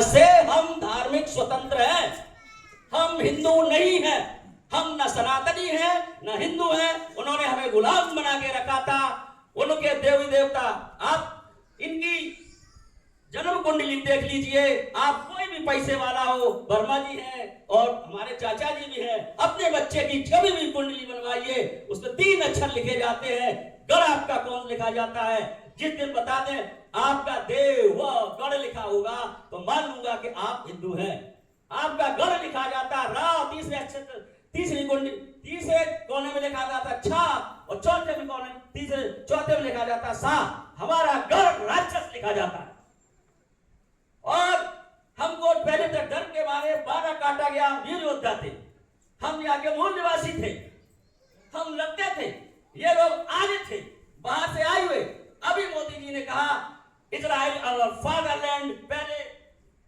से हम धार्मिक स्वतंत्र हैं, हम हिंदू नहीं हैं, हम न सनातनी हैं न हिंदू हैं। उन्होंने हमें गुलाम बना के रखा था, उनके देवी देवता। आप इनकी जन्म कुंडली देख लीजिए, आप कोई भी पैसे वाला हो, वर्मा जी हैं और हमारे चाचा जी भी हैं, अपने बच्चे की कभी भी कुंडली बनवाइए, उसमें 3 अक्षर लिखे जाते हैं, गढ़ आपका कौन लिखा जाता है। जिस दिन बता दें आपका देव व गढ़ लिखा होगा तो मान लूंगा कि आप हिंदू हैं। आपका गढ़ लिखा जाता राव, तीसरे अक्षर, तीसरी कुंडली, तीसरे कोने में लिखा जाता छा और चौथे में कोने, तीसरे चौथे में लिखा जाता सा। हमारा गढ़ राक्षस लिखा जाता है और हमको पहले तो डर के मारे 12 काटा गया, वीर योद्धा थे, हम यहाँ के मूल निवासी थे, हम लगते थे, ये लोग आगे थे, बाहर से आए हुए। अभी मोदी जी ने कहा इजराइल आवर फादरलैंड, पहले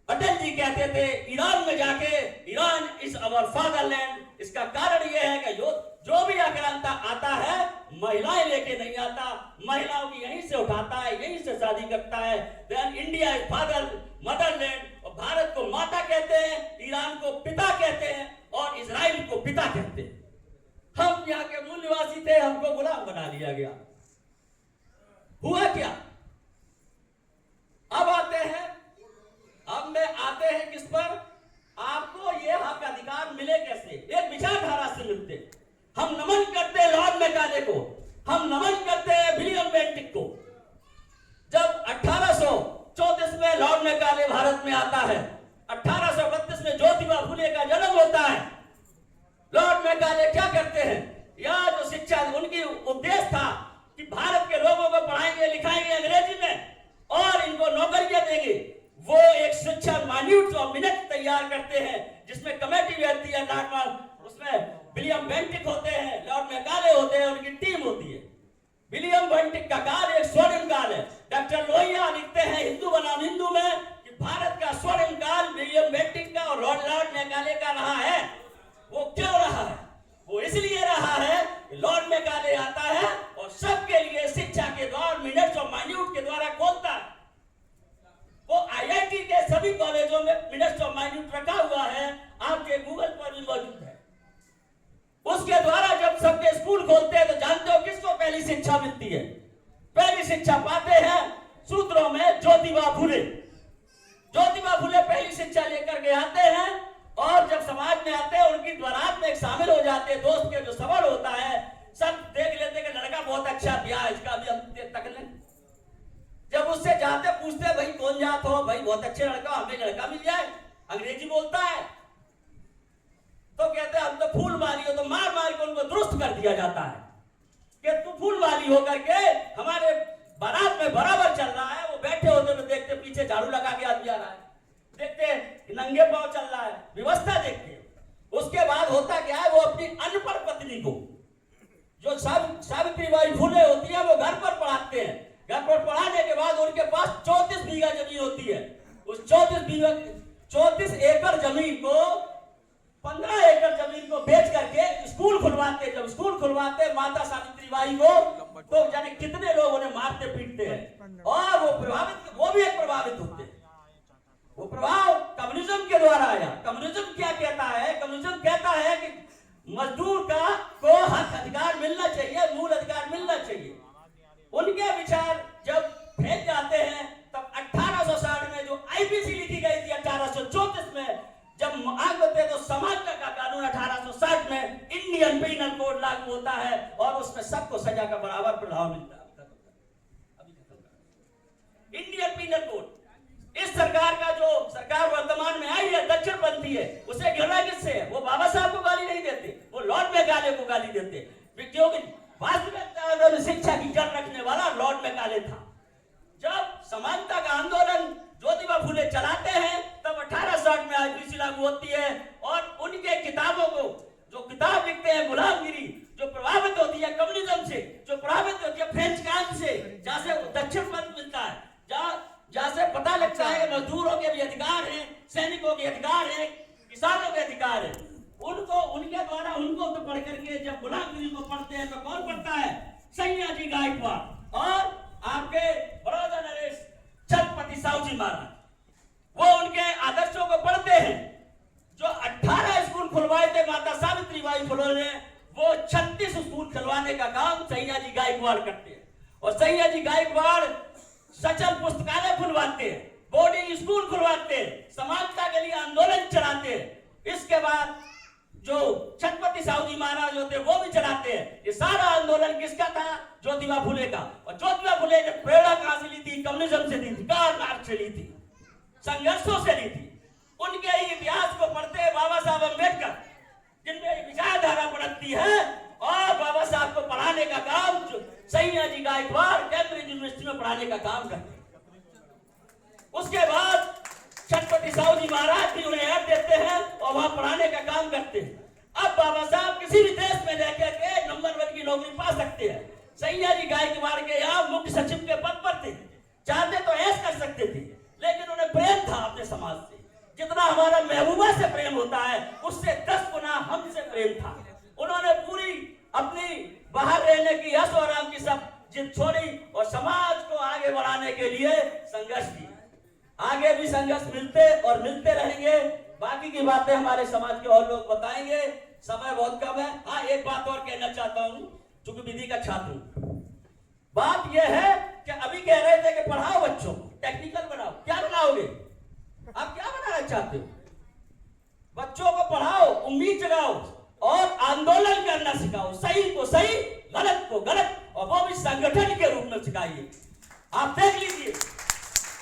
अटल जी कहते थे ईरान में जाके ईरान इज आवर फादरलैंड। इसका कारण यह है कि जो भी आक्रांता आता है महिलाएं लेके नहीं आता, महिलाओं की यहीं से उठाता है, यहीं से शादी करता है। Then India is father motherland, और भारत को माता कहते हैं, ईरान को पिता कहते हैं और इजराइल को पिता कहते हैं। हम यहाँ के मूल निवासी थे, हमको गुलाम बना लिया गया। हुआ क्या? अब आते हैं, अब में आते हैं किस पर? आपको ये हक अधिकार मिले कैसे? एक विचारधारा से मिलते। हम नमन करते हैं लॉर्ड मैकाले को, हम नमन करते हैं विलियम बेंटिक को। जब 1834 में लॉर्ड मैकाले भारत में आता है, 1832 में ज्योतिबा फुले का जन्म होता है। लॉर्ड मैकाले क्या करते हैं? यह जो शिक्षा, उनकी उद्देश्य था कि भारत के लोगों को पढ़ाएंगे लिखाएंगे अंग्रेजी में और इनको नौकरियां देंगे। वो एक शिक्षा मान्यूट और मिनट तैयार करते हैं जिसमें कमेटी रहती है, उसमें विलियम बेंटिक होते हैं, लॉर्ड मैकाले होते हैं, उनकी टीम होती है। विलियम बेंटिक का काल एक स्वर्णिम काल है। डॉक्टर लोहिया लिखते हैं हिंदू बनाम हिंदू में कि भारत का स्वर्णिम काल विलियम बेंटिक का और लॉर्ड मैकाले का रहा है। वो क्यों रहा है? वो इसलिए रहा है कि लॉर्ड मैकाले आता है और सबके लिए शिक्षा के द्वार मिनट्स और माइन्यूट के द्वारा खोलता है। वो आईआईटी के सभी कॉलेजों में मिनट्स और माइन्यूट रखा हुआ है, आपके गूगल पर भी मौजूद है। उसके द्वारा जब सबके स्कूल खोलते हैं तो जानते हो किसको पहली शिक्षा मिलती है? पहली शिक्षा पाते हैं सूत्रों में ज्योतिबा फुले। ज्योतिबा फुले पहली शिक्षा लेकर के आते हैं और जब समाज में आते हैं उनकी द्वारात में शामिल हो जाते हैं। दोस्त के जो सवाल होता है, सब देख लेते कि लड़का बहुत अच्छा दिया, इसका भी हम तक लें। जब उससे जाते पूछते भाई कौन जात हो? भाई बहुत अच्छे लड़का, हमें लड़का मिल जाए, अंग्रेजी बोलता है। तो कहते हैं हम तो फूल माली हो, तो मार मार के उनको दुरुस्त कर दिया जाता है कि तू फूल माली होकर के हमारे बारात में बराबर चल रहा है। वो बैठे होते तो देखते पीछे झाड़ू लगा के आदमी आ रहा है, देखते नंगे पांव चल रहा है, व्यवस्था देखते। उसके बाद होता क्या है, वो अपनी अनपढ़ पत्नी को, जो सावित्रीबाई फुले होती है, वो घर पर पढ़ाते हैं। घर पर पढ़ाने के बाद उनके पास 34 बीघा जमीन होती है। उस 34 एकड़ जमीन को 15 एकड़ जमीन को बेच करके स्कूल खुलवाते। जब स्कूल खुलवाते माता सावित्रीबाई को, तो जाने कितने लोग उन्हें मारते पीटते हैं और वो भी एक प्रभावित होते हैं। वो प्रभाव कम्युनिज्म के द्वारा आया। कम्युनिज्म क्या कहता है? कम्युनिज्म कहता है कि मजदूर को हक अधिकार मिलना चाहिए, मूल अधिकार मिलना चाहिए। उनके विचार जब फैल जाते हैं तब 1860 में जो आईपीसी लिखी गई थी 1834 में, जब मांग होते तो समानता का कानून 1860 में इंडियन पीनल कोड लागू होता है और उसमें सबको सजा का बराबर प्रभाव मिलता है। इंडियन पीनल कोड, इस सरकार का जो सरकार वर्तमान में आई है दक्षिणपंथी है, उसे घृणा किससे है? वो बाबा साहब को गाली नहीं देते, वो लॉर्ड मैकाले को गाली देते, क्योंकि वास्तविकता में शिक्षा की जड़ रखने वाला लॉर्ड मैकाले था। जब समानता का आंदोलन ज्योतिबा फुले चलाते हैं तब 1860 में आईपीसी लागू होती है और उनके किताबों को, जो किताब लिखते हैं गुलामगिरी, जो प्रभावित होती है कम्युनिज्म से, जो प्रभावित होती है फ्रेंच क्रांति से, जहां से दक्षिण पंथ मिलता है, जहां से पता लगता है कि मजदूरों के भी अधिकार हैं, सैनिकों के अधिकार हैं, किसानों के अधिकार हैं, उनको उनके द्वारा उनको तो पढ़ करके जब गुलामगिरी को पढ़ते हैं तो कौन पढ़ता है? सयाजी गायकवाड़ और आपके बड़ौदा नरेश छत्रपति साहू जी महाराज। वो उनके पढ़ाने का काम सैया जी गायकवाड़ करते हैं। और सैया जी गायकवाड़ सचल पुस्तकालय खुलवाते हैं, बोर्डिंग स्कूल खुलवाते हैं, समानता के लिए आंदोलन चलाते हैं। इसके बाद जो छत्रपति साहू जी महाराज होते वो भी चलाते हैं। ये सारा आंदोलन किसका था? ज्योतिबा फुले का। और ज्योतिबा फुले ने प्रेरणा कहां से ली थी? कम्युनिज्म से ली थी, कार्ल मार्क्स से ली थी, संघर्षों से ली थी। उनके ही इतिहास को पढ़ते हैं बाबा साहब अम्बेडकर, जिनमें विचारधारा पढ़ती है, और बाबा साहब को पढ़ाने का काम सैया जी गायकवाड़ कैम्ब्रिज यूनिवर्सिटी में पढ़ाने का काम करते हैं। उसके बाद छत्रपति साहू जी महाराज भी उन्हें ऐड देते हैं और वहां पढ़ाने का काम करते हैं। अब बाबा साहब किसी भी देश में जाकर के नंबर 1 की नौकरी पा सकते हैं। सैया जी गायकवाड़ के यहाँ मुख्य सचिव के पद पर थे, चाहते तो ऐसा कर सकते थे, लेकिन उन्हें प्रेम था अपने समाज से। जितना हमारा महबूबा से प्रेम होता है, उससे 10 गुना हमसे प्रेम था। उन्होंने पूरी अपनी बाहर रहने की यश और आराम की सब जिद छोड़ी और समाज को आगे बढ़ाने के लिए संघर्ष किया। आगे भी संघर्ष मिलते और मिलते रहेंगे। बाकी की बातें हमारे समाज के और लोग बताएंगे, समय बहुत कम है। हाँ, एक बात और कहना चाहता हूं, चूंकि विधि का छात्र हूं। बात यह है कि अभी कह रहे थे कि पढ़ाओ बच्चों, टेक्निकल बनाओ। क्या बनाओगे आप? क्या बनाना चाहते हो? बच्चों को पढ़ाओ, उम्मीद जगाओ और आंदोलन करना सिखाओ। सही को सही, गलत को गलत, और वो भी संगठन के रूप में सिखाइए। आप देख लीजिए,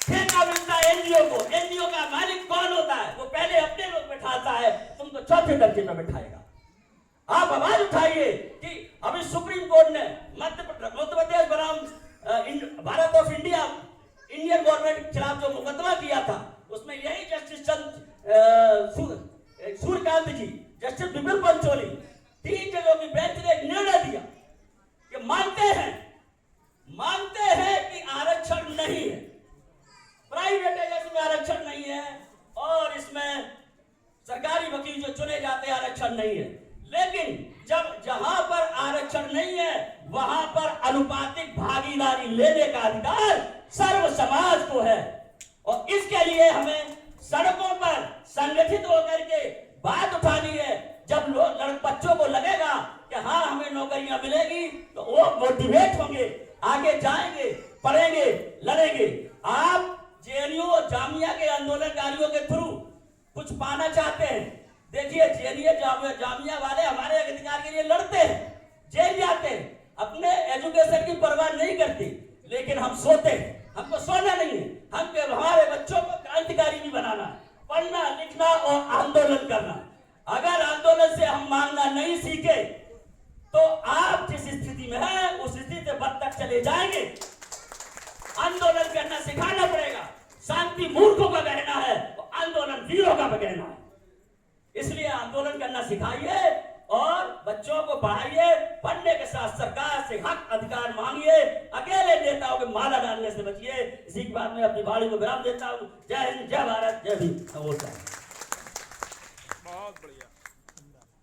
ठेका मिलता है एनजीओ को। एनजीओ का मालिक कौन होता है? वो पहले अपने लोग बैठाता है, तुमको चौथे दर्जे में बैठाएगा। आप आवाज उठाइए कि अभी सुप्रीम कोर्ट ने मध्य प्रदेश बनाम Bharat of India, Indian government के खिलाफ जो मुकदमा किया था, उसमें यही जस्टिस सूर्यकांत जी, जस्टिस विपिन पंचोली, 3 जजों की बेंच ने एक निर्णय दिया कि मानते हैं कि आरक्षण नहीं है, प्राइवेट एजेंसी में आरक्षण नहीं है, और इसमें सरकारी वकील जो चुने जाते हैं आरक्षण नहीं है। लेकिन जहां पर आरक्षण नहीं है, वहां पर अनुपातिक भागीदारी लेने का अधिकार सर्व समाज को है। और इसके लिए हमें सड़कों पर संगठित होकर के बात उठानी है। जब बच्चों को लगेगा कि हाँ हमें नौकरियां मिलेगी, तो वो मोटिवेट होंगे, आगे जाएंगे, पढ़ेंगे, लड़ेंगे। आप जेएनयू और जामिया के आंदोलनकारियों के थ्रू कुछ पाना चाहते हैं, देखिए जेएनयू जामिया वाले हमारे अधिकार के लिए लड़ते हैं, जेल जाते हैं, अपने एजुकेशन की परवाह नहीं करते। लेकिन हम सोते हैं, हमको सोना नहीं है। हम हमारे बच्चों को क्रांतिकारी भी बनाना है, पढ़ना लिखना और आंदोलन करना। अगर आंदोलन से हम मांगना नहीं सीखे तो आप जिस स्थिति में हैं उस स्थिति से बदतर चले जाएंगे। आंदोलन करना सिखाना पड़ेगा। शांति मूर्खों का कहना है, आंदोलन वीरों का कहना है। इसलिए आंदोलन करना सिखाइए और बच्चों को पढ़ाइए। पढ़ने के साथ सरकार से हक अधिकार मांगिए। अकेले नेताओं के माला डालने से बचिए। इसी के बाद में अपनी वाणी को विराम देता हूँ। जय हिंद, जय भारत, जय भीम।